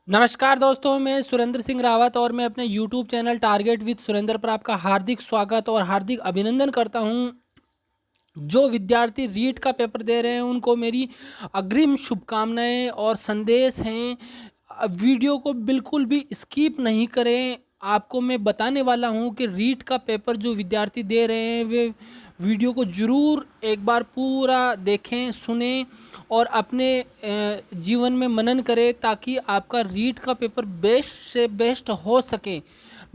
नमस्कार दोस्तों, मैं सुरेंद्र सिंह रावत और मैं अपने YouTube channel target with Surendra पर आपका हार्दिक स्वागत और हार्दिक अभिनंदन करता हूं। जो विद्यार्थी रीट का पेपर दे रहे हैं उनको मेरी अग्रिम शुभकामनाएं और संदेश हैं। वीडियो को बिल्कुल भी स्किप नहीं करें। आपको मैं बताने वाला हूं कि रीट का पेपर जो विद्यार्थी दे रहे हैं वे वीडियो को ज़रूर एक बार पूरा देखें, सुनें और अपने जीवन में मनन करें ताकि आपका रीट का पेपर बेस्ट से बेस्ट हो सके।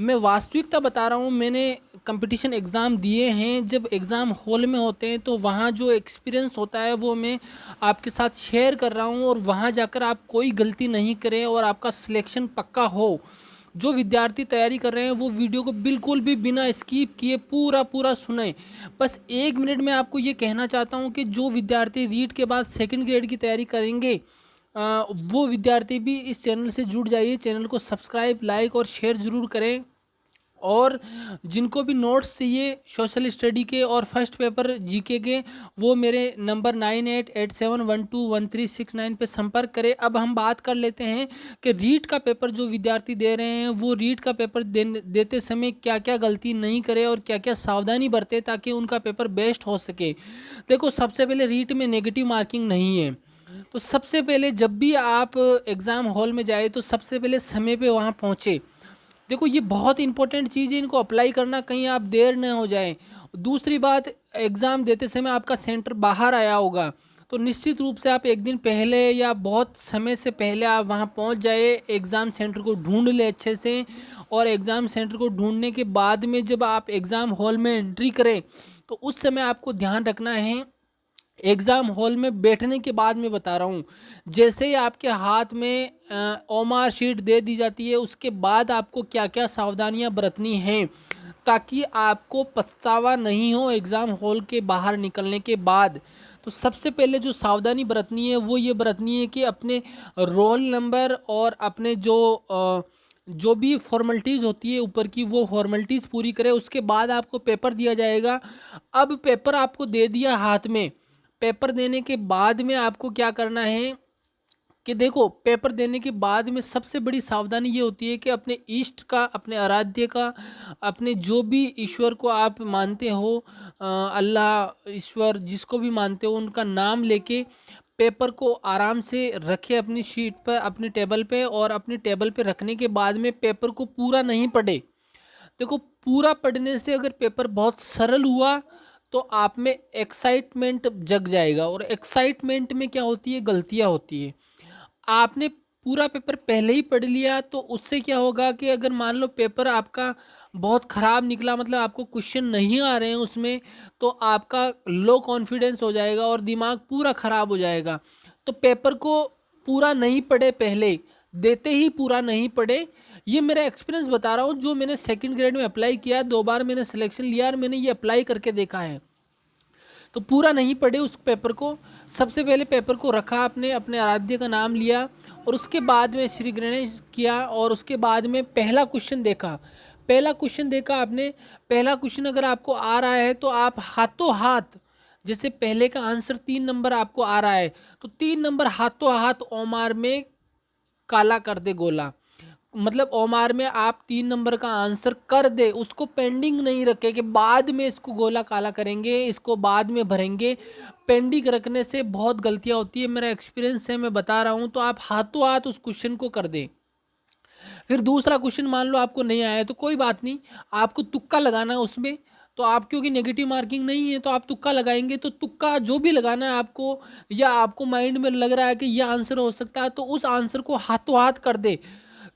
मैं वास्तविकता बता रहा हूँ। मैंने कंपटीशन एग्ज़ाम दिए हैं। जब एग्ज़ाम हॉल में होते हैं तो वहाँ जो एक्सपीरियंस होता है वो मैं आपके साथ शेयर कर रहा हूँ और वहाँ जाकर आप कोई गलती नहीं करें और आपका सिलेक्शन पक्का हो। जो विद्यार्थी तैयारी कर रहे हैं वो वीडियो को बिल्कुल भी बिना स्किप किए पूरा पूरा सुने। बस 1 मिनट में आपको ये कहना चाहता हूँ कि जो विद्यार्थी रीट के बाद सेकंड ग्रेड की तैयारी करेंगे वो विद्यार्थी भी इस चैनल से जुड़ जाइए। चैनल को सब्सक्राइब, लाइक और शेयर ज़रूर करें। और जिनको भी नोट्स चाहिए सोशल स्टडी के और फर्स्ट पेपर जीके के, वो मेरे नंबर 9887121369 पे संपर्क करें। अब हम बात कर लेते हैं कि रीट का पेपर जो विद्यार्थी दे रहे हैं वो रीट का पेपर देते समय क्या क्या गलती नहीं करे और क्या क्या सावधानी बरते ताकि उनका पेपर बेस्ट हो सके। देखो, सबसे पहले रीट में नेगेटिव मार्किंग नहीं है। तो सबसे पहले जब भी आप एग्ज़ाम हॉल में जाए तो सबसे पहले समय पे वहाँ पहुँचे। देखो, ये बहुत इंपॉर्टेंट चीज़ है, इनको अप्लाई करना, कहीं आप देर न हो जाए। दूसरी बात, एग्ज़ाम देते समय आपका सेंटर बाहर आया होगा तो निश्चित रूप से आप एक दिन पहले या बहुत समय से पहले आप वहाँ पहुँच जाए, एग्ज़ाम सेंटर को ढूंढ ले अच्छे से। और एग्ज़ाम सेंटर को ढूंढने के बाद में जब आप एग्ज़ाम हॉल में एंट्री करें तो उस समय आपको ध्यान रखना है। एग्ज़ाम हॉल में बैठने के बाद मैं बता रहा हूँ, जैसे ही आपके हाथ में ओमार शीट दे दी जाती है उसके बाद आपको क्या क्या सावधानियाँ बरतनी हैं ताकि आपको पछतावा नहीं हो एग्ज़ाम हॉल के बाहर निकलने के बाद। तो सबसे पहले जो सावधानी बरतनी है वो ये बरतनी है कि अपने रोल नंबर और अपने जो भी फॉर्मेलिटीज़ होती है ऊपर की वो फॉर्मेलिटीज़ पूरी करें। उसके बाद आपको पेपर दिया जाएगा। अब पेपर आपको दे दिया हाथ में, पेपर देने के बाद में आपको क्या करना है कि देखो, पेपर देने के बाद में सबसे बड़ी सावधानी ये होती है कि अपने इष्ट का, अपने आराध्य का, अपने जो भी ईश्वर को आप मानते हो, अल्लाह, ईश्वर, जिसको भी मानते हो उनका नाम लेके पेपर को आराम से रखें अपनी शीट पर, अपने टेबल पे। और अपने टेबल पे रखने के बाद में पेपर को पूरा नहीं पढ़े। देखो, पूरा पढ़ने से अगर पेपर बहुत सरल हुआ तो आप में एक्साइटमेंट जग जाएगा और एक्साइटमेंट में क्या होती है, गलतियां होती है। आपने पूरा पेपर पहले ही पढ़ लिया तो उससे क्या होगा कि अगर मान लो पेपर आपका बहुत ख़राब निकला, मतलब आपको क्वेश्चन नहीं आ रहे हैं उसमें, तो आपका लो कॉन्फिडेंस हो जाएगा और दिमाग पूरा ख़राब हो जाएगा। तो पेपर को पूरा नहीं पढ़े, पहले देते ही पूरा नहीं पढ़े। ये मेरा एक्सपीरियंस बता रहा हूँ, जो मैंने सेकंड ग्रेड में अप्लाई किया, 2 बार मैंने सिलेक्शन लिया और मैंने ये अप्लाई करके देखा है। तो पूरा नहीं पढ़े उस पेपर को। सबसे पहले पेपर को रखा आपने, अपने आराध्य का नाम लिया और उसके बाद में श्री गणेश किया और उसके बाद में पहला क्वेश्चन देखा। पहला क्वेश्चन देखा आपने, पहला क्वेश्चन अगर आपको आ रहा है तो आप हाथों हाथ, जैसे पहले का आंसर 3 नंबर आपको आ रहा है तो 3 नंबर हाथों हाथ ओमार में काला कर दे गोला। मतलब ओमार में आप 3 नंबर का आंसर कर दे, उसको पेंडिंग नहीं रखे कि बाद में इसको गोला काला करेंगे, इसको बाद में भरेंगे। पेंडिंग रखने से बहुत गलतियां होती है, मेरा एक्सपीरियंस है, मैं बता रहा हूँ। तो आप हाथों हाथ उस क्वेश्चन को कर दें। फिर दूसरा क्वेश्चन मान लो आपको नहीं आया तो कोई बात नहीं, आपको तुक्का लगाना है उसमें। तो आप, क्योंकि नेगेटिव मार्किंग नहीं है तो आप तुक्का लगाएंगे, तो तुक्का जो भी लगाना है आपको, या आपको माइंड में लग रहा है कि यह आंसर हो सकता है तो उस आंसर को हाथों हाथ कर दे।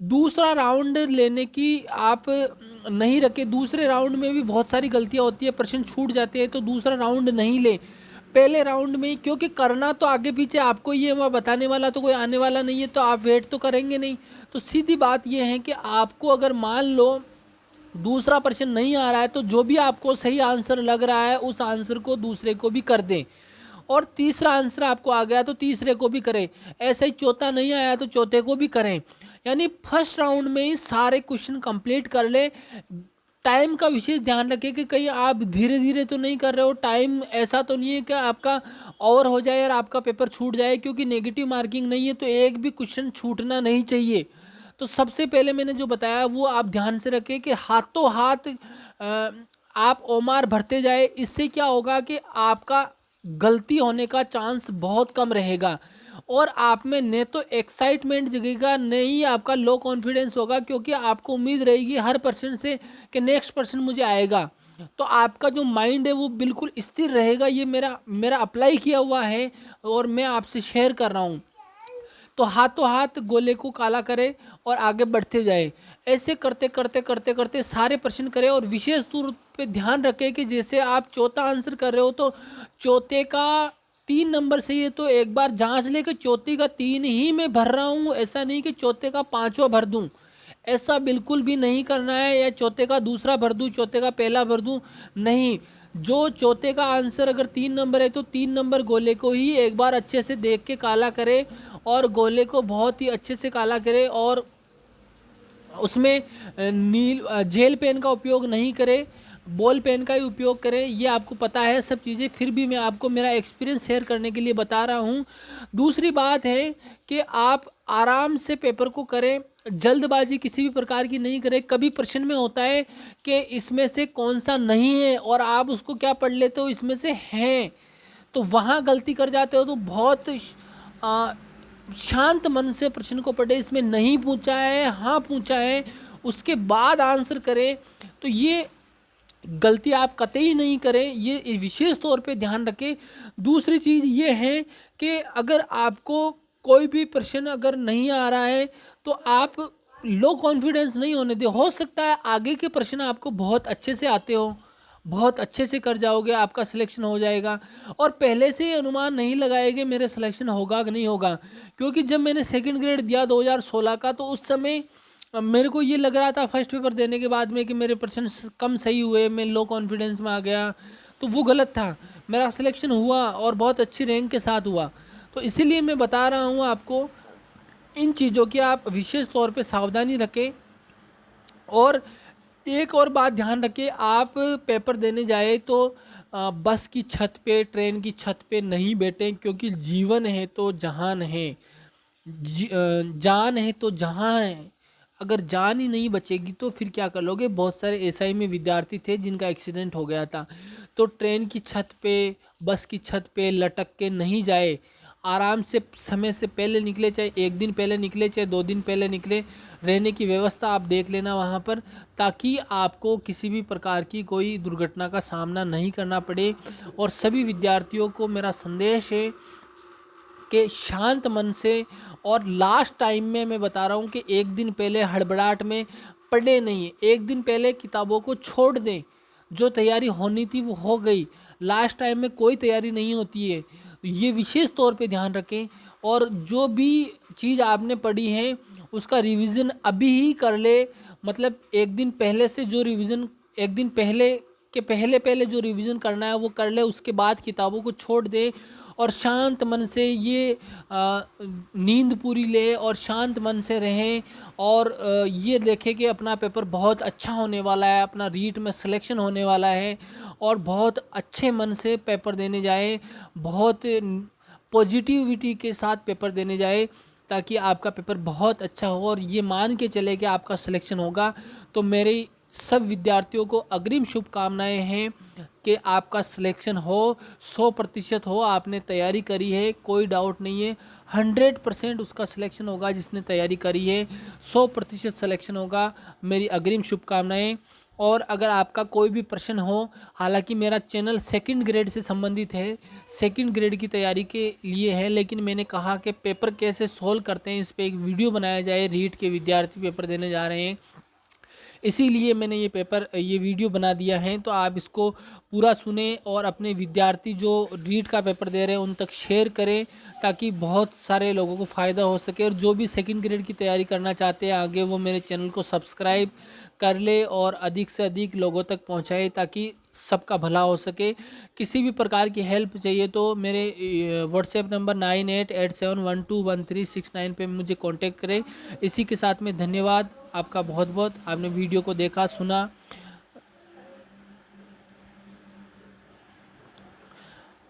दूसरा राउंड लेने की आप नहीं रखे। दूसरे राउंड में भी बहुत सारी गलतियां होती है, प्रश्न छूट जाते हैं, तो दूसरा राउंड नहीं ले। पहले राउंड में, क्योंकि करना तो आगे पीछे आपको ही है, वह बताने वाला तो कोई आने वाला नहीं है, तो आप वेट तो करेंगे नहीं। तो सीधी बात यह है कि आपको अगर मान लो दूसरा प्रश्न नहीं आ रहा है तो जो भी आपको सही आंसर लग रहा है उस आंसर को दूसरे को भी कर दें। और तीसरा आंसर आपको आ गया तो तीसरे को भी करें। ऐसे ही चौथा नहीं आया तो चौथे को भी करें। यानी फर्स्ट राउंड में ही सारे क्वेश्चन कंप्लीट कर ले। टाइम का विशेष ध्यान रखें कि कहीं आप धीरे धीरे तो नहीं कर रहे हो। टाइम ऐसा तो नहीं है कि आपका ओवर हो जाए और आपका पेपर छूट जाए, क्योंकि नेगेटिव मार्किंग नहीं है तो एक भी क्वेश्चन छूटना नहीं चाहिए। तो सबसे पहले मैंने जो बताया वो आप ध्यान से रखें कि हाथों हाथ आप ओमार भरते जाए। इससे क्या होगा कि आपका गलती होने का चांस बहुत कम रहेगा और आप में न तो एक्साइटमेंट जगेगा, न ही आपका लो कॉन्फिडेंस होगा, क्योंकि आपको उम्मीद रहेगी हर पर्सन से कि नेक्स्ट पर्सन मुझे आएगा। तो आपका जो माइंड है वो बिल्कुल स्थिर रहेगा। ये मेरा मेरा अप्लाई किया हुआ है और मैं आपसे शेयर कर रहा हूँ। तो हाथों हाथ गोले को काला करे और आगे बढ़ते जाए। ऐसे करते करते करते करते सारे प्रश्न करें और विशेष तौर पे ध्यान रखें कि जैसे आप चौथा आंसर कर रहे हो तो चौथे का 3 नंबर सही है तो एक बार जांच ले कि चौथे का 3 ही मैं भर रहा हूँ। ऐसा नहीं कि चौथे का 5वां भर दूँ, ऐसा बिल्कुल भी नहीं करना है। या चौथे का दूसरा भर दूँ, चौथे का पहला भर दूँ, नहीं। जो चौथे का आंसर अगर 3 नंबर है तो 3 नंबर गोले को ही एक बार अच्छे से देख के काला करे और गोले को बहुत ही अच्छे से काला करे और उसमें जेल पेन का उपयोग नहीं करें, बॉल पेन का ही उपयोग करें। ये आपको पता है सब चीज़ें, फिर भी मैं आपको मेरा एक्सपीरियंस शेयर करने के लिए बता रहा हूँ। दूसरी बात है कि आप आराम से पेपर को करें, जल्दबाजी किसी भी प्रकार की नहीं करें। कभी प्रश्न में होता है कि इसमें से कौन सा नहीं है और आप उसको क्या पढ़ लेते हो इसमें से हैं, तो वहाँ गलती कर जाते हो। तो बहुत शांत मन से प्रश्न को पढ़े, इसमें नहीं पूछा है हाँ पूछा है उसके बाद आंसर करें। तो ये गलती आप कतई नहीं करें, ये विशेष तौर पे ध्यान रखें। दूसरी चीज़ ये है कि अगर आपको कोई भी प्रश्न अगर नहीं आ रहा है तो आप लो कॉन्फिडेंस नहीं होने दें। हो सकता है आगे के प्रश्न आपको बहुत अच्छे से आते हो, बहुत अच्छे से कर जाओगे, आपका सिलेक्शन हो जाएगा और पहले से ही अनुमान नहीं लगाएंगे मेरे सिलेक्शन होगा कि नहीं होगा। क्योंकि जब मैंने सेकंड ग्रेड दिया 2016 का तो उस समय मेरे को ये लग रहा था फर्स्ट पेपर देने के बाद में कि मेरे प्रश्न कम सही हुए, मैं लो कॉन्फिडेंस में आ गया, तो वो गलत था। मेरा सिलेक्शन हुआ और बहुत अच्छी रैंक के साथ हुआ। तो इसीलिए मैं बता रहा हूँ आपको, इन चीज़ों की आप विशेष तौर पे सावधानी रखें। और एक और बात ध्यान रखें, आप पेपर देने जाए तो बस की छत पे, ट्रेन की छत पे नहीं बैठें, क्योंकि जीवन है तो जहान है, जान है तो जहां है। अगर जान ही नहीं बचेगी तो फिर क्या कर लोगे। बहुत सारे एसआई में विद्यार्थी थे जिनका एक्सीडेंट हो गया था। तो ट्रेन की छत पे, बस की छत पे लटक के नहीं जाए, आराम से समय से पहले निकले, चाहे 1 दिन पहले निकले चाहे 2 दिन पहले निकले। रहने की व्यवस्था आप देख लेना वहाँ पर, ताकि आपको किसी भी प्रकार की कोई दुर्घटना का सामना नहीं करना पड़े। और सभी विद्यार्थियों को मेरा संदेश है कि शांत मन से, और लास्ट टाइम में मैं बता रहा हूँ कि 1 दिन पहले हड़बड़ाहट में पढ़े नहीं, 1 दिन पहले किताबों को छोड़ दें। जो तैयारी होनी थी वो हो गई, लास्ट टाइम में कोई तैयारी नहीं होती है। ये विशेष तौर पे ध्यान रखें। और जो भी चीज़ आपने पढ़ी है उसका रिवीजन अभी ही कर ले। मतलब 1 दिन पहले से जो रिवीजन, 1 दिन पहले के पहले पहले जो रिवीजन करना है वो कर ले, उसके बाद किताबों को छोड़ दे और शांत मन से ये नींद पूरी ले और शांत मन से रहें। और ये देखें कि अपना पेपर बहुत अच्छा होने वाला है, अपना रीट में सिलेक्शन होने वाला है और बहुत अच्छे मन से पेपर देने जाए, बहुत पॉजिटिविटी के साथ पेपर देने जाए, ताकि आपका पेपर बहुत अच्छा हो और ये मान के चले कि आपका सिलेक्शन होगा। तो मेरी सब विद्यार्थियों को अग्रिम शुभकामनाएं हैं कि आपका सिलेक्शन हो, 100% हो। आपने तैयारी करी है, कोई डाउट नहीं है, 100% उसका सिलेक्शन होगा। जिसने तैयारी करी है 100% सिलेक्शन होगा। मेरी अग्रिम शुभकामनाएं। और अगर आपका कोई भी प्रश्न हो, हालांकि मेरा चैनल सेकंड ग्रेड से संबंधित है, सेकंड ग्रेड की तैयारी के लिए है, लेकिन मैंने कहा कि पेपर कैसे सोल्व करते हैं इस पर एक वीडियो बनाया जाए। रीट के विद्यार्थी पेपर देने जा रहे हैं, इसीलिए मैंने ये वीडियो बना दिया है। तो आप इसको पूरा सुने और अपने विद्यार्थी जो रीट का पेपर दे रहे हैं उन तक शेयर करें, ताकि बहुत सारे लोगों को फ़ायदा हो सके। और जो भी सेकंड ग्रेड की तैयारी करना चाहते हैं आगे, वो मेरे चैनल को सब्सक्राइब कर ले और अधिक से अधिक लोगों तक पहुँचाए, ताकि सबका भला हो सके। किसी भी प्रकार की हेल्प चाहिए तो मेरे व्हाट्सएप नंबर 9887121369 पे मुझे कांटेक्ट करें। इसी के साथ में धन्यवाद आपका बहुत बहुत। आपने वीडियो को देखा सुना।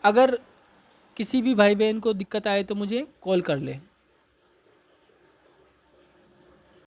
अगर किसी भी भाई बहन को दिक्कत आए तो मुझे कॉल कर ले।